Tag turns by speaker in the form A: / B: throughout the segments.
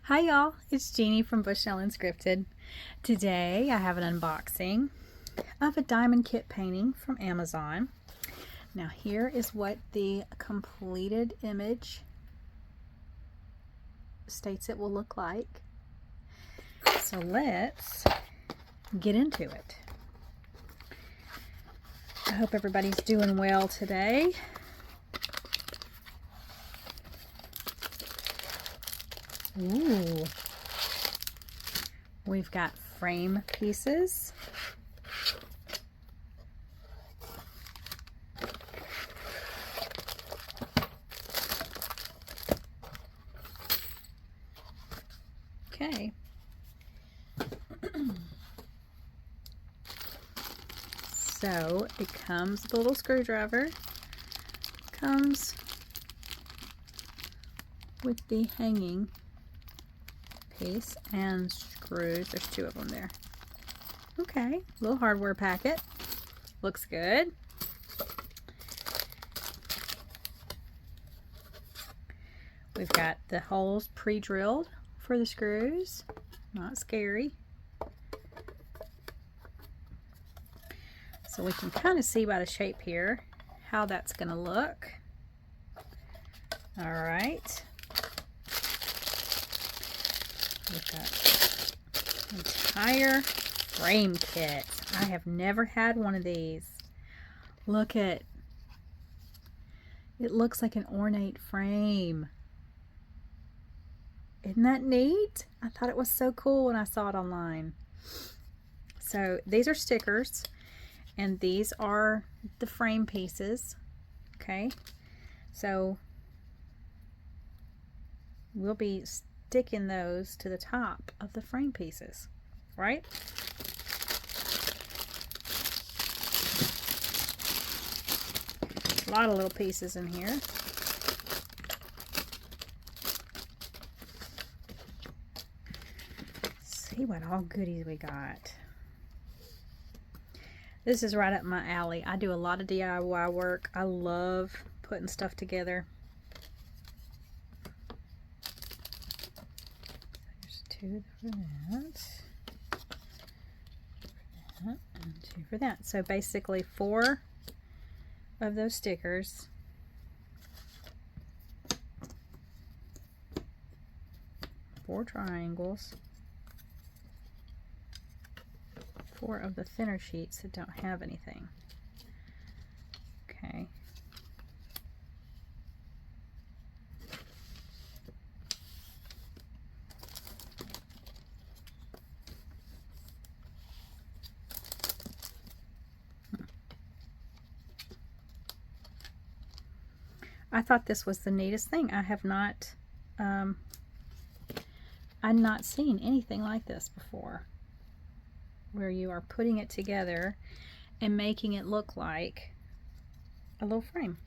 A: Hi y'all, it's Jeannie from Bushnell Unscripted. Today I have an unboxing of a diamond kit painting from Amazon. Now here is what the completed image states it will look like. So let's get into it. I hope everybody's doing well today. Ooh, we've got frame pieces. Okay. So it comes with a little screwdriver. Comes with the hanging piece and screws. There's two of them there. Okay, little hardware packet. Looks good. We've got the holes pre-drilled for the screws. Not scary. So we can kind of see by the shape here how that's going to look. All right. We've got entire frame kit. I have never had one of these. Look at it. Looks like an ornate frame. Isn't that neat? I thought it was so cool when I saw it online. So these are stickers and these are the frame pieces. Okay, so we'll be sticking those to the top of the frame pieces, right? A lot of little pieces in here. Let's see what all goodies we got. This is right up my alley. I do a lot of DIY work. I love putting stuff together. Two for that, and two for that. So basically 4 of those stickers, 4 triangles, 4 of the thinner sheets that don't have anything. Okay. I thought this was the neatest thing. I have not, I've not seen anything like this before, where you are putting it together and making it look like a little frame.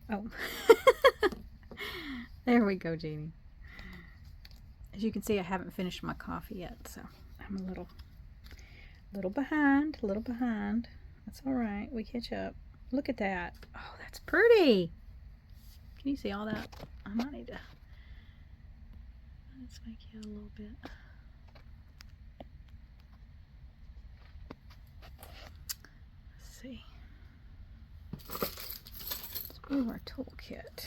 A: Oh, there we go, Jeannie. As you can see, I haven't finished my coffee yet, so I'm a little behind, That's all right. We catch up. Look at that. Oh, that's pretty. Can you see all that? I might need to. Let's make it a little bit. Let's see. Let's move our toolkit.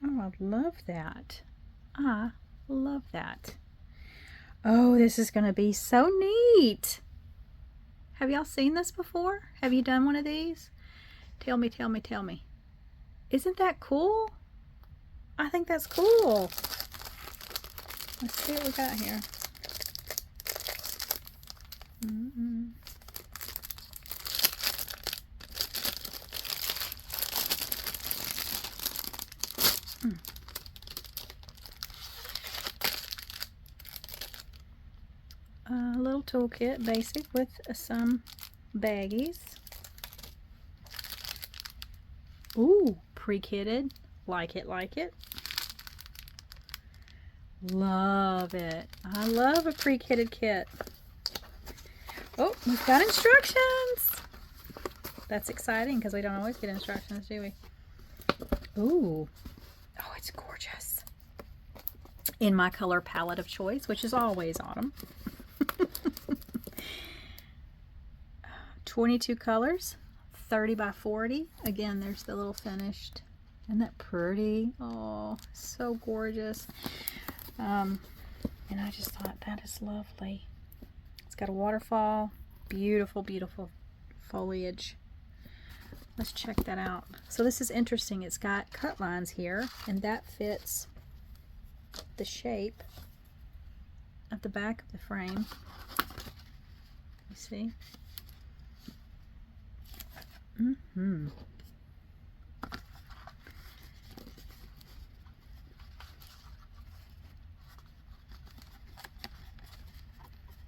A: Oh, I love that. I love that. Oh, this is going to be so neat. Have y'all seen this before? Have you done one of these? Tell me, tell me, tell me. Isn't that cool? I think that's cool. Let's see what we got here. A little toolkit, basic, with some baggies. Ooh, pre-kitted. Like it, like it. Love it. I love a pre-kitted kit. Oh, we've got instructions. That's exciting because we don't always get instructions, do we? Ooh. Oh, it's gorgeous. In my color palette of choice, which is always autumn. 22 colors, 30 by 40. Again, there's the little finished. Isn't that pretty? Oh, so gorgeous. And I just thought that is lovely. It's got a waterfall. Beautiful, beautiful foliage. Let's check that out. So this is interesting. It's got cut lines here, and that fits the shape of the back of the frame. You see?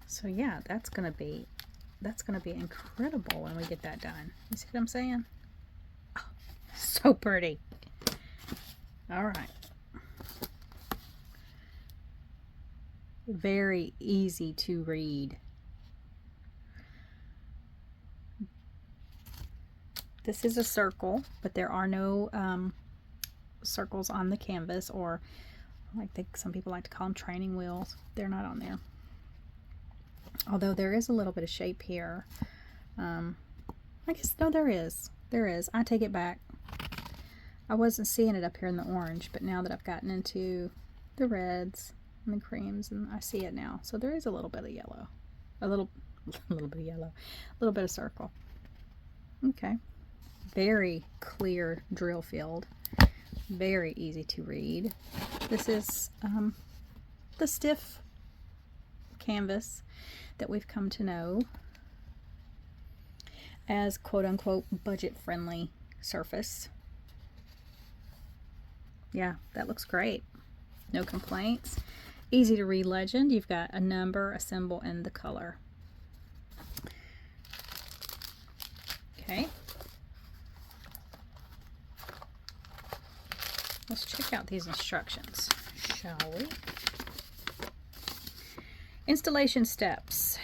A: So yeah, that's gonna be incredible when we get that done. You see what I'm saying? Oh, so pretty. All right. Very easy to read. This is a circle, but there are no circles on the canvas, or some people like to call them training wheels. They're not on there. Although there is a little bit of shape here. I guess, no, there is. There is. I take it back. I wasn't seeing it up here in the orange, but now that I've gotten into the reds and the creams, and I see it now. So there is a little bit of yellow. A little bit of yellow. A little bit of circle. Okay. Very clear drill field. Very easy to read. This is the stiff canvas that we've come to know as quote-unquote budget-friendly surface. Yeah, that looks great. No complaints. Easy to read legend. You've got a number, a symbol, and the color. Okay. Let's check out these instructions, shall we? Installation steps.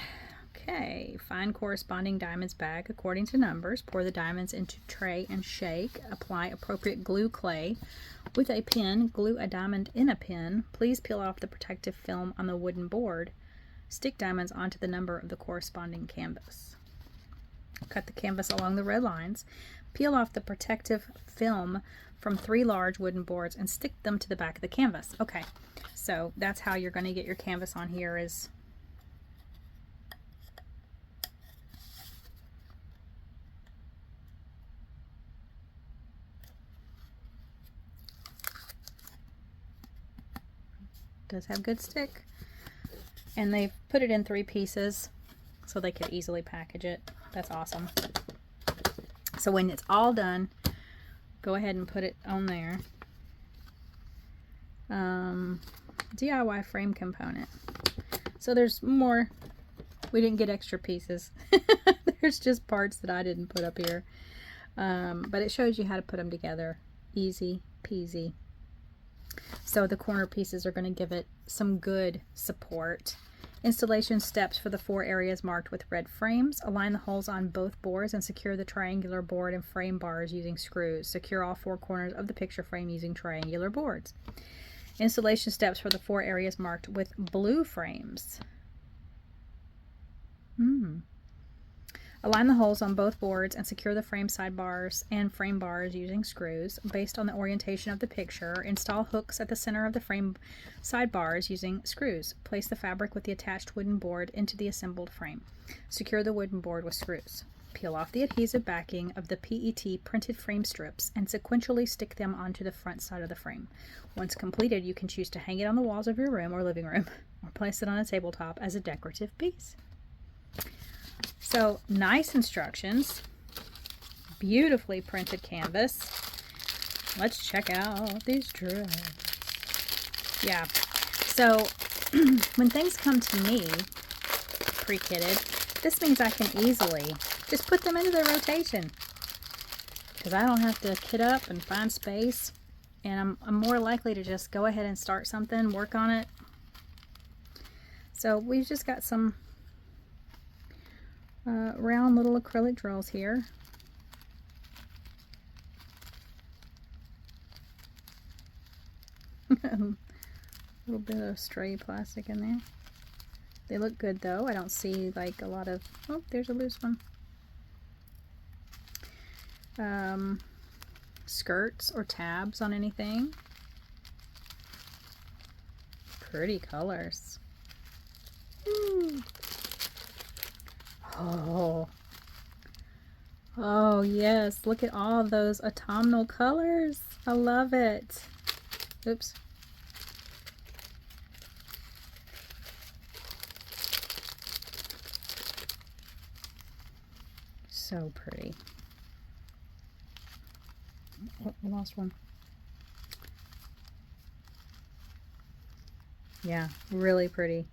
A: Okay, find corresponding diamonds bag according to numbers. Pour the diamonds into tray and shake. Apply appropriate glue clay with a pin. Glue a diamond in a pin. Please peel off the protective film on the wooden board. Stick diamonds onto the number of the corresponding canvas. Cut the canvas along the red lines. Peel off the protective film from 3 large wooden boards and stick them to the back of the canvas. Okay, so that's how you're going to get your canvas on here is does have good stick, and they put it in 3 pieces so they could easily package it. That's awesome. So when it's all done, go ahead and put it on there. DIY frame component. So there's more. We didn't get extra pieces. There's just parts that I didn't put up here. But it shows you how to put them together. Easy peasy. So the corner pieces are going to give it some good support. Installation steps for the 4 areas marked with red frames. Align the holes on both boards and secure the triangular board and frame bars using screws. Secure all 4 corners of the picture frame using triangular boards. Installation steps for the 4 areas marked with blue frames. Align the holes on both boards and secure the frame sidebars and frame bars using screws. Based on the orientation of the picture, install hooks at the center of the frame sidebars using screws. Place the fabric with the attached wooden board into the assembled frame. Secure the wooden board with screws. Peel off the adhesive backing of the PET printed frame strips and sequentially stick them onto the front side of the frame. Once completed, you can choose to hang it on the walls of your room or living room, or place it on a tabletop as a decorative piece. So, nice instructions, beautifully printed canvas. Let's check out these drills. Yeah, so when things come to me pre-kitted, this means I can easily just put them into their rotation. because I don't have to kit up and find space, and I'm more likely to just go ahead and start something, work on it. So we've just got some round little acrylic drills here. A little bit of stray plastic in there. They look good though. I don't see like a lot of, oh, there's a loose one. Skirts or tabs on anything. Pretty colors. Ooh. Oh yes, look at all those autumnal colors. I love it. Oops. So pretty. Oh, I lost one. Yeah, really pretty.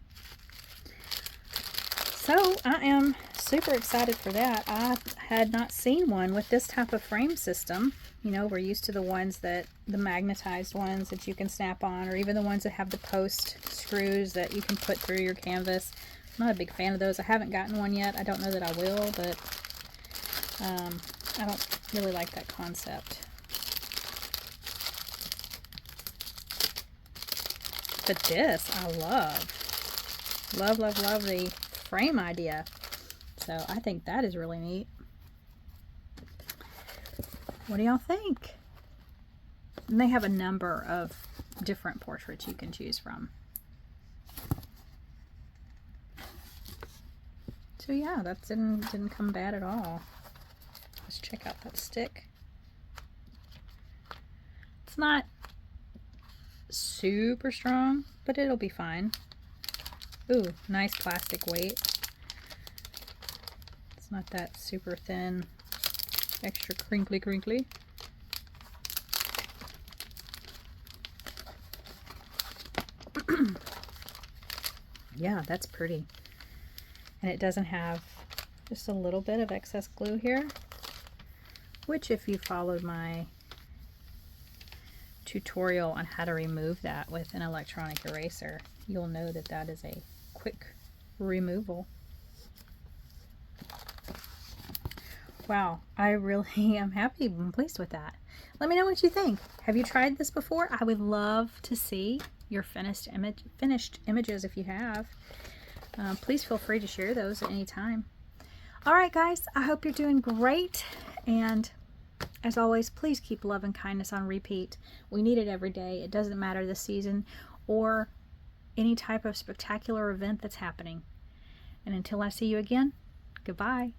A: So I am super excited for that. I had not seen one with this type of frame system. You know, we're used to the ones that, the magnetized ones that you can snap on, or even the ones that have the post screws that you can put through your canvas. I'm not a big fan of those. I haven't gotten one yet. I don't know that I will, but I don't really like that concept. But this, I love. Love, love, love the frame idea. So I think that is really neat. What do y'all think? And they have a number of different portraits you can choose from. So yeah, that didn't come bad at all. Let's check out that stick. It's not super strong, but it'll be fine. Ooh, nice plastic weight. It's not that super thin, extra crinkly. Yeah, that's pretty. And it doesn't have just a little bit of excess glue here, which if you followed my tutorial on how to remove that with an electronic eraser, you'll know that that is a quick removal. Wow, I really am happy and pleased with that. Let me know what you think. Have you tried this before? I would love to see your finished images if you have. Please feel free to share those at any time. All right, guys, I hope you're doing great. And as always, please keep love and kindness on repeat. We need it every day. It doesn't matter the season or any type of spectacular event that's happening. And until I see you again, goodbye.